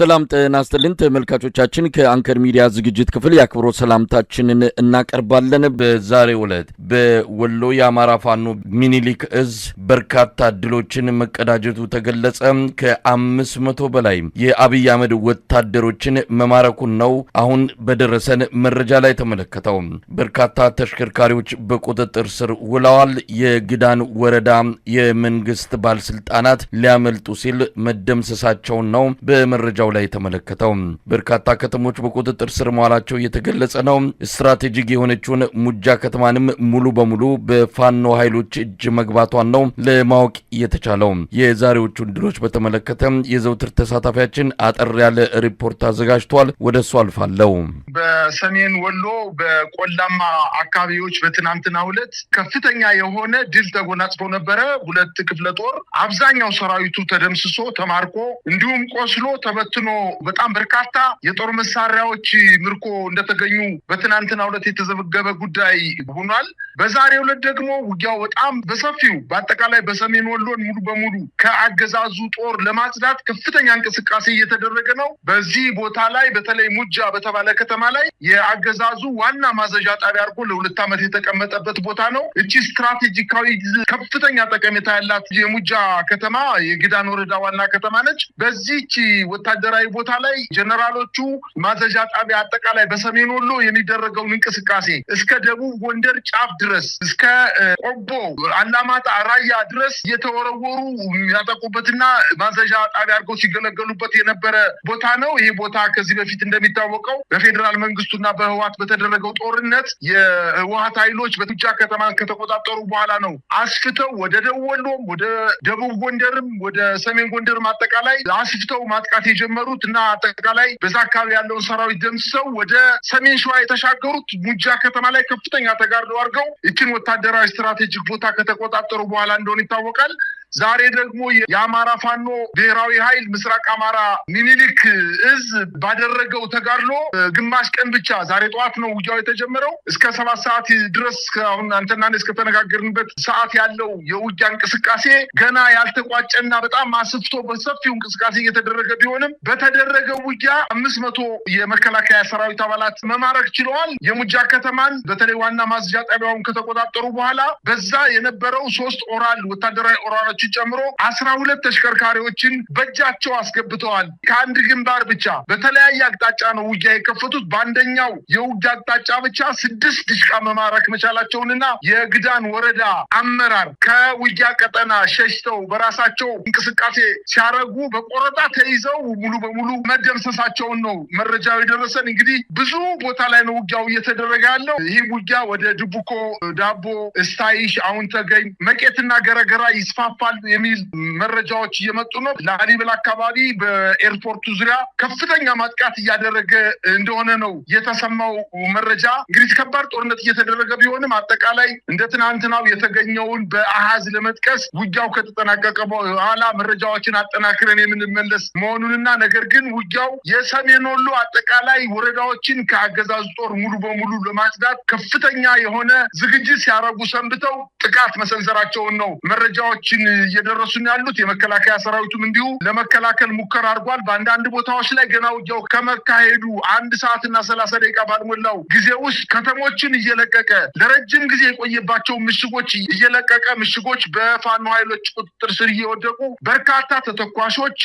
ሰላም ጤና ይስጥልን ተመልካቾቻችን ከአንከር ሚዲያ ዝግጅት ክፍል ያክብሮት ሰላምታችንን እናቀርባለን። በዛሬው ዕለት በወሎ የአማራ ፋኖ ሚኒሊክ እዝ በርካታ ድሎችን መቀዳጀቱ ተገለጸ። ከ500 በላይ የአብይ አህመድ ወታደሮችን መማረኩን ነው አሁን በደረሰን መረጃ ላይ ተመለከተው። በርካታ ተሽከርካሪዎች በቁጥጥር ስር ውለዋል። የግዳን ወረዳ የመንግስት ባለስልጣናት ሊያመልጡ ሲል መደምሰሳቸው ነው በመረጃው ላይ ተመለከተው። በርካታ ከተሞች በቁጥጥር ስር መዋላቸው እየተገለጸ ነው። ስትራቴጂክ የሆነችውን ሙጃ ከተማንም ሙሉ በሙሉ በፋኖ ኃይሎች እጅ መግባቷን ነው ለማወቅ የተቻለው። የዛሬዎቹን ድሎች በተመለከተ የዘውትር ተሳታፊያችን አጠር ያለ ሪፖርት አዘጋጅቷል። ወደሱ አልፋለሁ። በሰሜን ወሎ በቆላማ አካባቢዎች በትናንትናው ዕለት ከፍተኛ የሆነ ድል ተጎናጽፎ ነበረ። ሁለት ክፍለ ጦር አብዛኛው ሰራዊቱ ተደምስሶ ተማርኮ እንዲሁም ቆስሎ ተበትኖ በጣም በርካታ የጦር መሳሪያዎች ምርኮ እንደተገኙ በትናንትናው ዕለት የተዘገበ ጉዳይ ሆኗል። በዛሬው ዕለት ደግሞ ውጊያው በጣም በሰፊው በአጠቃላይ በሰሜን ወሎን ሙሉ በሙሉ ከአገዛዙ ጦር ለማጽዳት ከፍተኛ እንቅስቃሴ እየተደረገ ነው። በዚህ ቦታ ላይ በተለይ ሙጃ በተባለ ከተማ ላይ የአገዛዙ ዋና ማዘዣ ጣቢያ አድርጎ ለ2 ዓመት የተቀመጠበት ቦታ ነው። እቺ ስትራቴጂካዊ ከፍተኛ ጠቀሜታ ያላት የሙጃ ከተማ የግዳን ወረዳ ዋና ከተማ ነች። በዚህች ወታደራዊ ቦታ ላይ ጀነራሎቹ ማዘዣ ጣቢያ አጠቃላይ በሰሜን ወሎ የሚደረገውን እንቅስቃሴ እስከ ደቡብ ጎንደር ጫፍ ድረስ እስከ ቆቦ አላማጣ ራያ ድረስ እየተወረወሩ ያጠቁበትና ማዘዣ ጣቢያ አድርገው ሲገለገሉበት የነበረ ቦታ ነው። ይሄ ቦታ ከዚህ በፊት እንደሚታወቀው በፌዴራል መንግስቱና በህወሓት በተደረገው ጦርነት የህወሓት ኃይሎች በሙጃ ከተማን ከተቆጣጠሩ በኋላ ነው አስፍተው ወደ ደቡብ ወሎም ወደ ደቡብ ጎንደርም ወደ ሰሜን ጎንደርም አጠቃላይ አስፍተው ማጥቃት የጀመሩት እና አጠቃላይ በዛ አካባቢ ያለውን ሰራዊት ደምስሰው ወደ ሰሜን ሸዋ የተሻገሩት ሙጃ ከተማ ላይ ከፍተኛ ተጋድሎ አድርገው እችን ወታደራዊ ስትራቴጂክ ቦታ ከተቆጣጠሩ በኋላ እንደሆነ ይታወቃል። ዛሬ ደግሞ የአማራ ፋኖ ብሔራዊ ኃይል ምስራቅ አማራ ሚኒሊክ እዝ ባደረገው ተጋድሎ ግማሽ ቀን ብቻ ዛሬ ጠዋት ነው ውጊያው የተጀመረው። እስከ 7 ሰዓት ድረስ አሁን አንተና እኔ እስከተነጋገርንበት ሰዓት ያለው የውጊያ እንቅስቃሴ ገና ያልተቋጨና በጣም አስፍቶ በሰፊው እንቅስቃሴ እየተደረገ ቢሆንም በተደረገው ውጊያ 500 የመከላከያ ሰራዊት አባላት መማረክ ችለዋል። የሙጃ ከተማን በተለይ ዋና ማዝዣ ጣቢያውን ከተቆጣጠሩ በኋላ በዛ የነበረው 3 ኦራል ወታደራዊ ኦራሎች ጨምሮ 12 ተሽከርካሪዎችን በእጃቸው አስገብተዋል። ከአንድ ግንባር ብቻ በተለያየ አቅጣጫ ነው ውጊያ የከፈቱት። በአንደኛው የውጊያ አቅጣጫ ብቻ 6 ድሽቃ መማረክ መቻላቸውንና የግዳን ወረዳ አመራር ከውጊያ ቀጠና ሸሽተው በራሳቸው እንቅስቃሴ ሲያረጉ በቆረጣ ተይዘው ሙሉ በሙሉ መደምሰሳቸውን ነው መረጃው የደረሰን። እንግዲህ ብዙ ቦታ ላይ ነው ውጊያው እየተደረገ ያለው። ይህ ውጊያ ወደ ድቡኮ፣ ዳቦ፣ እስታይሽ፣ አሁን ተገኝ፣ መቄትና ገረገራ ይስፋፋል የሚል መረጃዎች እየመጡ ነው። ላሊበላ አካባቢ በኤርፖርቱ ዙሪያ ከፍተኛ ማጥቃት እያደረገ እንደሆነ ነው የተሰማው መረጃ። እንግዲህ ከባድ ጦርነት እየተደረገ ቢሆንም አጠቃላይ እንደ ትናንትናው የተገኘውን በአሃዝ ለመጥቀስ ውጊያው ከተጠናቀቀ በኋላ መረጃዎችን አጠናክረን የምንመለስ መሆኑንና ነገር ግን ውጊያው የሰሜን ወሎ አጠቃላይ ወረዳዎችን ከአገዛዙ ጦር ሙሉ በሙሉ ለማጽዳት ከፍተኛ የሆነ ዝግጅት ሲያደርጉ ሰንብተው ጥቃት መሰንዘራቸውን ነው መረጃዎችን እየደረሱን ያሉት። የመከላከያ ሰራዊቱም እንዲሁ ለመከላከል ሙከራ አድርጓል። በአንዳንድ ቦታዎች ላይ ገና ውጊያው ከመካሄዱ 1 ሰዓትና 30 ደቂቃ ባልሞላው ጊዜ ውስጥ ከተሞችን እየለቀቀ ለረጅም ጊዜ የቆየባቸው ምሽጎች እየለቀቀ ምሽጎች በፋኖ ኃይሎች ቁጥጥር ስር እየወደቁ በርካታ ተተኳሾች፣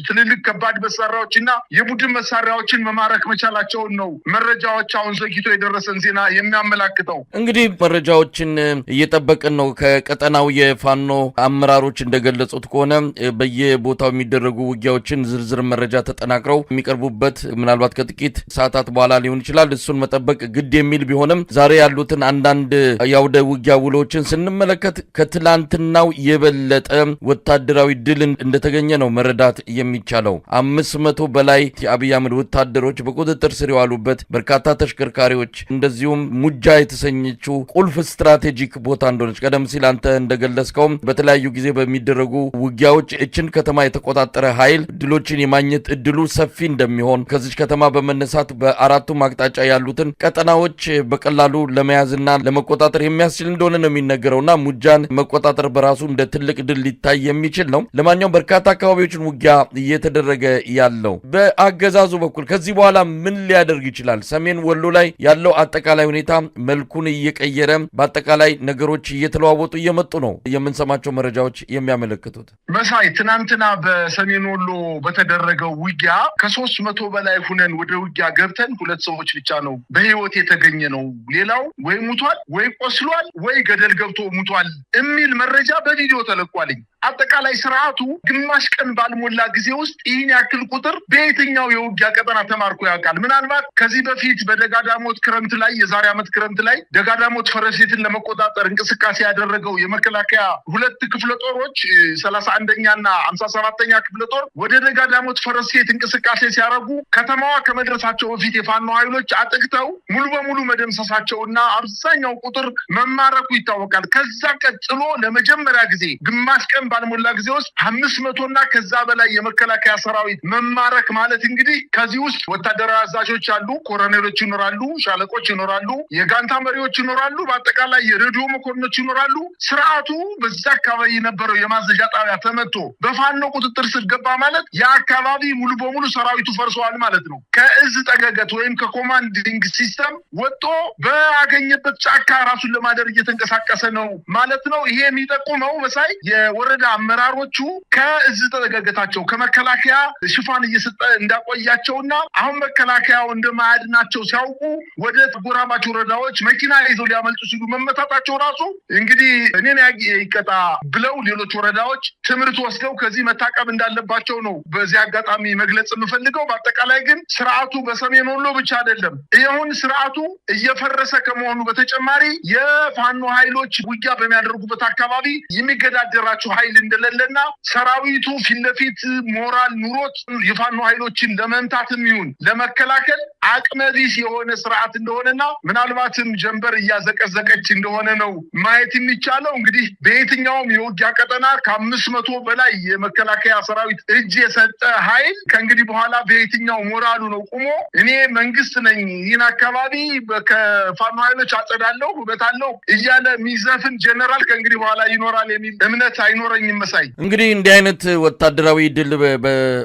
ትልልቅ ከባድ መሳሪያዎችና የቡድን መሳሪያዎችን መማረክ መቻላቸውን ነው መረጃዎች አሁን ዘግይቶ የደረሰን ዜና የሚያመላክተው። እንግዲህ መረጃዎችን እየጠበቅን ነው። ከቀጠናው የፋኖ አመራሮች እንደገለጹት ከሆነ በየቦታው የሚደረጉ ውጊያዎችን ዝርዝር መረጃ ተጠናክረው የሚቀርቡበት ምናልባት ከጥቂት ሰዓታት በኋላ ሊሆን ይችላል። እሱን መጠበቅ ግድ የሚል ቢሆንም ዛሬ ያሉትን አንዳንድ የአውደ ውጊያ ውሎችን ስንመለከት ከትላንትናው የበለጠ ወታደራዊ ድል እንደተገኘ ነው መረዳት የሚቻለው። 500 በላይ የአብይ አህመድ ወታደሮች በቁጥጥር ስር የዋሉበት በርካታ ተሽከርካሪዎች፣ እንደዚሁም ሙጃ የተሰኘችው ቁልፍ ስትራቴጂክ ቦታ እንደሆነች ቀደም ሲል አንተ እንደገለጽከው በተለያዩ ጊዜ በሚደረጉ ውጊያዎች እችን ከተማ የተቆጣጠረ ኃይል ድሎችን የማግኘት እድሉ ሰፊ እንደሚሆን ከዚህ ከተማ በመነሳት በአራቱም አቅጣጫ ያሉትን ቀጠናዎች በቀላሉ ለመያዝና ለመቆጣጠር የሚያስችል እንደሆነ ነው የሚነገረውና ሙጃን መቆጣጠር በራሱ እንደ ትልቅ ድል ሊታይ የሚችል ነው። ለማንኛውም በርካታ አካባቢዎችን ውጊያ እየተደረገ ያለው በአገዛዙ በኩል ከዚህ በኋላ ምን ሊያደርግ ይችላል? ሰሜን ወሎ ላይ ያለው አጠቃላይ ሁኔታ መልኩን እየቀየረ በአጠቃላይ ነገሮች እየተለዋወጡ እየመጡ ነው የምንሰማቸው መረጃዎች የሚያመለክቱት። መሳይ ትናንትና በሰሜን ወሎ በተደረገው ውጊያ ከ300 በላይ ሁነን ወደ ውጊያ ገብተን 2 ሰዎች ብቻ ነው በህይወት የተገኘ ነው። ሌላው ወይ ሙቷል ወይ ቆስሏል ወይ ገደል ገብቶ ሙቷል የሚል መረጃ በቪዲዮ ተለቋልኝ። አጠቃላይ ስርዓቱ ግማሽ ቀን ባልሞላ ጊዜ ውስጥ ይህን ያክል ቁጥር በየትኛው የውጊያ ቀጠና ተማርኮ ያውቃል? ምናልባት ከዚህ በፊት በደጋዳሞት ክረምት ላይ የዛሬ ዓመት ክረምት ላይ ደጋዳሞት ፈረሴትን ለመቆጣጠር እንቅስቃሴ ያደረገው የመከላከያ 2 ክፍለ ጦሮች 31ኛና 57ኛ ክፍለ ጦር ወደ ደጋዳሞት ፈረሴት እንቅስቃሴ ሲያደርጉ ከተማዋ ከመድረሳቸው በፊት የፋኖ ኃይሎች አጥቅተው ሙሉ በሙሉ መደምሰሳቸውና አብዛኛው ቁጥር መማረኩ ይታወቃል። ከዛ ቀጥሎ ለመጀመሪያ ጊዜ ግማሽ ቀን ባልሞላ ጊዜ ውስጥ 500 ከዛ በላይ የመከላከያ ሰራዊት መማረክ ማለት እንግዲህ ከዚህ ውስጥ ወታደራዊ አዛዦች አሉ፣ ኮሎኔሎች ይኖራሉ፣ ሻለቆች ይኖራሉ፣ የጋንታ መሪዎች ይኖራሉ፣ በአጠቃላይ የሬዲዮ መኮንኖች ይኖራሉ። ስርዓቱ በዛ አካባቢ የነበረው የማዘዣ ጣቢያ ተመቶ በፋኖ ቁጥጥር ስር ገባ ማለት የአካባቢ ሙሉ በሙሉ ሰራዊቱ ፈርሷል ማለት ነው። ከእዝ ጠገገት ወይም ከኮማንዲንግ ሲስተም ወጥቶ በአገኘበት ጫካ ራሱን ለማደር እየተንቀሳቀሰ ነው ማለት ነው። ይሄ የሚጠቁመው መሳይ የወረዳ አመራሮቹ ከእዝ ጠገገታቸው ከመከላከያ ሽፋን እየሰጠ እንዳቆያቸውና አሁን መከላከያው እንደማያድናቸው ሲያውቁ ወደ ጎራባች ወረዳዎች መኪና ይዘው ሊያመልጡ ሲሉ መመታታቸው ራሱ እንግዲህ እኔን ይቀጣ ብለው ሌሎች ወረዳዎች ትምህርት ወስደው ከዚህ መታቀብ እንዳለባቸው ነው በዚህ አጋጣሚ መግለጽ የምፈልገው። በአጠቃላይ ግን ስርዓቱ በሰሜን ወሎ ብቻ አይደለም። ይሁን ስርዓቱ እየፈረሰ ከመሆኑ በተጨማሪ የፋኖ ኃይሎች ውጊያ በሚያደርጉበት አካባቢ የሚገዳደራቸው ኃይል እንደሌለና ሰራዊቱ ፊት ለፊት ሞራል ኑሮት የፋኖ ኃይሎችን ለመምታትም ይሁን ለመከላከል አቅመ ቢስ የሆነ ስርዓት እንደሆነና ምናልባትም ጀንበር እያዘቀዘቀች እንደሆነ ነው ማየት የሚቻለው። እንግዲህ በየትኛውም የውጊያ ቀጠና ከ500 በላይ የመከላከያ ሰራዊት እጅ የሰጠ ኃይል ከእንግዲህ በኋላ በየትኛው ሞራሉ ነው ቁሞ እኔ መንግስት ነኝ ይህን አካባቢ ከፋኖ ኃይሎች አጸዳለሁ እበታለሁ እያለ የሚዘፍን ጀነራል ከእንግዲህ በኋላ ይኖራል የሚል እምነት አይኖረኝም። መሳይ እንግዲህ እንዲህ አይነት ወታደራዊ ድል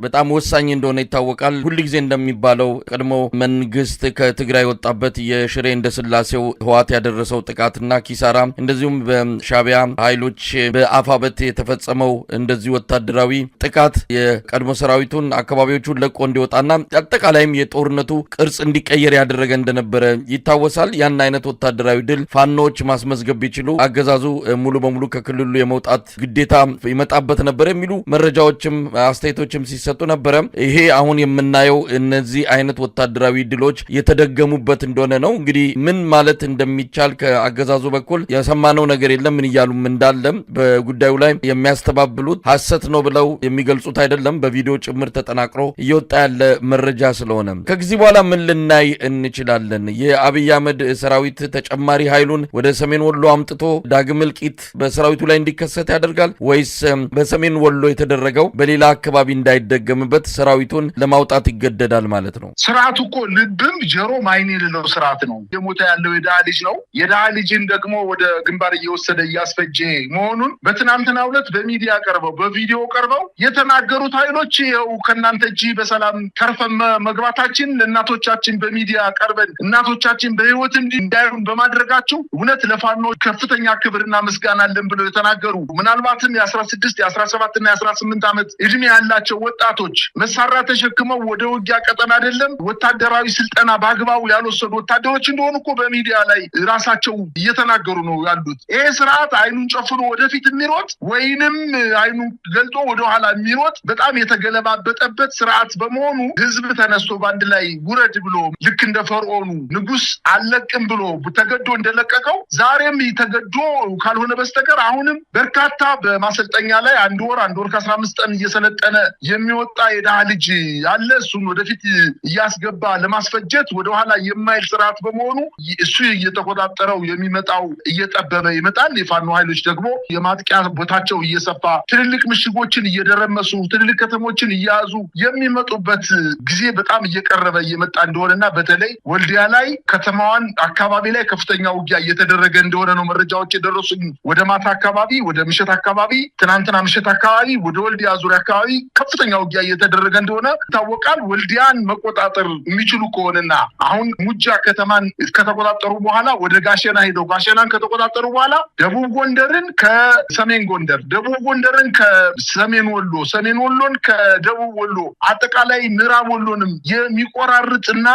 በጣም ወሳኝ እንደሆነ ይታወቃል። ሁልጊዜ እንደሚባለው ቀድሞ መንግስት ከትግራይ ወጣበት የሽሬ እንደስላሴው ህዋት ያደረሰው ጥቃትና ኪሳራ እንደዚሁም በሻቢያ ኃይሎች በአፋበት የተፈጸመው እንደዚህ ወታደራዊ ጥቃት የቀድሞ ሰራዊቱን አካባቢዎቹን ለቆ እንዲወጣና አጠቃላይም የጦርነቱ ቅርጽ እንዲቀየር ያደረገ እንደነበረ ይታወሳል። ያን አይነት ወታደራዊ ድል ፋኖች ማስመዝገብ ቢችሉ አገዛዙ ሙሉ በሙሉ ከክልሉ የመውጣት ግዴታ ይመጣበት ነበር የሚሉ መረጃዎችም አስተያየቶችም ሲሰጡ ነበረ። ይሄ አሁን የምናየው እነዚህ አይነት ወታደራዊ ድሎች የተደገሙበት እንደሆነ ነው። እንግዲህ ምን ማለት እንደሚቻል ከአገዛዙ በኩል የሰማነው ነገር የለም። ምን እያሉም እንዳለም በጉዳዩ ላይ የሚያስተባብሉት ሐሰት ነው ብለው የሚገልጹት አይደለም። በቪዲዮ ጭምር ተጠናቅሮ እየወጣ ያለ መረጃ ስለሆነ ከጊዜ በኋላ ምን ልናይ እንችላለን? የአብይ አህመድ ሰራዊት ተጨማሪ ኃይሉን ወደ ሰሜን ወሎ አምጥቶ ዳግም እልቂት በሰራዊቱ ላይ እንዲከሰት ያደርጋል ወይስ በሰሜን ወሎ የተደረገው በሌላ አካባቢ እንዳይደገምበት ሰራዊቱን ለማውጣት ይገደዳል ማለት ነው? ስርዓቱ እኮ ልብም ጀሮም አይን የሌለው ስርዓት ነው። የሞተ ያለው የድሃ ልጅ ነው። የድሃ ልጅን ደግሞ ወደ ግንባር እየወሰደ እያስፈጀ መሆኑን በትናንትናው ዕለት በሚዲያ ቀርበው በቪዲዮ ቀርበው የተናገሩት ኃይሎች ይኸው ከእናንተ እጅ በሰላም ተርፈን መግባታችን ለእናቶቻችን በሚዲያ ቀርበን እናቶቻችን በህይወት እንዳይሆን በማድረጋቸው እውነት ለፋኖ ከፍተኛ ክብርና ምስጋና አለን ብለው የተናገሩ ምናልባትም የ16 የ17 እና የ18 ዓመት እድሜ ያላቸው ወጣቶች መሳሪያ ተሸክመው ወደ ውጊያ ቀጠና አይደለም ወታደራዊ ስልጠና በአግባቡ ያልወሰዱ ወታደሮች እንደሆኑ እኮ በሚዲያ ላይ ራሳቸው እየተናገሩ ነው ያሉት። ይሄ ስርዓት አይኑን ጨፍኖ ወደፊት የሚሮጥ ወይንም አይኑን ገልጦ ወደኋላ የሚሮጥ በጣም የተገለባበጠበት ስርዓት በመሆኑ ህዝብ ተነስቶ በአንድ ላይ ውረድ ብሎ ልክ እንደ ፈርዖኑ ንጉስ አለቅም ብሎ ተገዶ እንደለቀቀው ዛሬም ተገዶ ካልሆነ በስተቀር አሁንም በርካታ በማሰልጠኛ ላይ አንድ ወር ከ15 ቀን እየሰለጠነ የሚወጣ የድሃ ልጅ አለ። እሱን ወደፊት እያስገባ ለማስፈጀት ወደኋላ የማይል ስርዓት በመሆኑ እሱ እየተቆጣጠረው የሚመጣው እየጠበበ ይመጣል። የፋኖ ኃይሎች ደግሞ የማጥቂያ ቦታቸው እየሰፋ ትልልቅ ምሽጎችን እየደረመሱ ትልልቅ ከተሞችን እያያዙ የሚመጡበት ጊዜ በጣም እየቀረበ እየመጣ እንደሆነና በተለይ ወልዲያ ላይ ከተማዋን አካባቢ ላይ ከፍተኛ ውጊያ እየተደረገ እንደሆነ ነው መረጃዎች የደረሱኝ። ወደ ማታ አካባቢ ወደ ምሽት አካባቢ ትናንትና ምሽት አካባቢ ወደ ወልዲያ ዙሪያ አካባቢ ከፍተኛ ውጊያ እየተደረገ እንደሆነ ይታወቃል። ወልዲያን መቆጣጠር የሚችሉ ከሆነና አሁን ሙጃ ከተማን ከተቆጣጠሩ በኋላ ወደ ጋሸና ሄደው ጋሸናን ከተቆጣጠሩ በኋላ ደቡብ ጎንደርን ከሰሜን ጎንደር፣ ደቡብ ጎንደርን ከሰሜን ወሎ፣ ሰሜን ወሎን ከደቡብ ወሎ አጠቃላይ ምዕራብ ወሎንም የሚቆራርጥና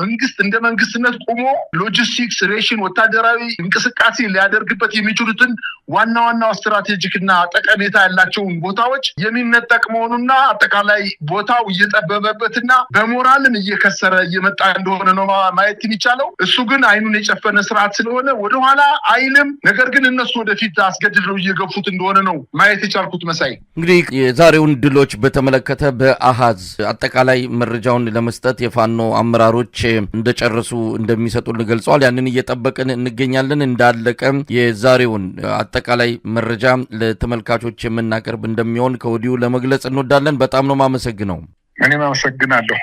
መንግስት እንደ መንግስትነት ቆሞ ሎጂስቲክስ ሬሽን ወታደራዊ እንቅስቃሴ ሊያደርግበት የሚችሉትን ዋና ዋናው ስትራቴጂክና ጠቀሜታ ያላቸውን ቦታዎች የሚነጠቅ መሆኑና አጠቃላይ ቦታው እየጠበበበትና በሞራልም እየከሰረ እየመጣ እንደሆነ ነው ማየት የሚቻለው። እሱ ግን አይኑን የጨፈነ ስርዓት ስለሆነ ወደኋላ አይልም። ነገር ግን እነሱ ወደፊት አስገድደው እየገፉት እንደሆነ ነው ማየት የቻልኩት። መሳይ እንግዲህ የዛሬውን ድሎች በተመለከተ በአሃዝ አጠቃላይ መረጃውን ለመስጠት የፋኖ አመራሮች እንደጨረሱ እንደሚሰጡን ገልጸዋል። ያንን እየጠበቅን እንገኛለን። እንዳለቀ የዛሬውን አጠቃላይ መረጃ ለተመልካቾች የምናቀርብ እንደሚሆን ከወዲሁ ለመግለጽ እንወዳለን። በጣም ነው ማመሰግነው። እኔም አመሰግናለሁ።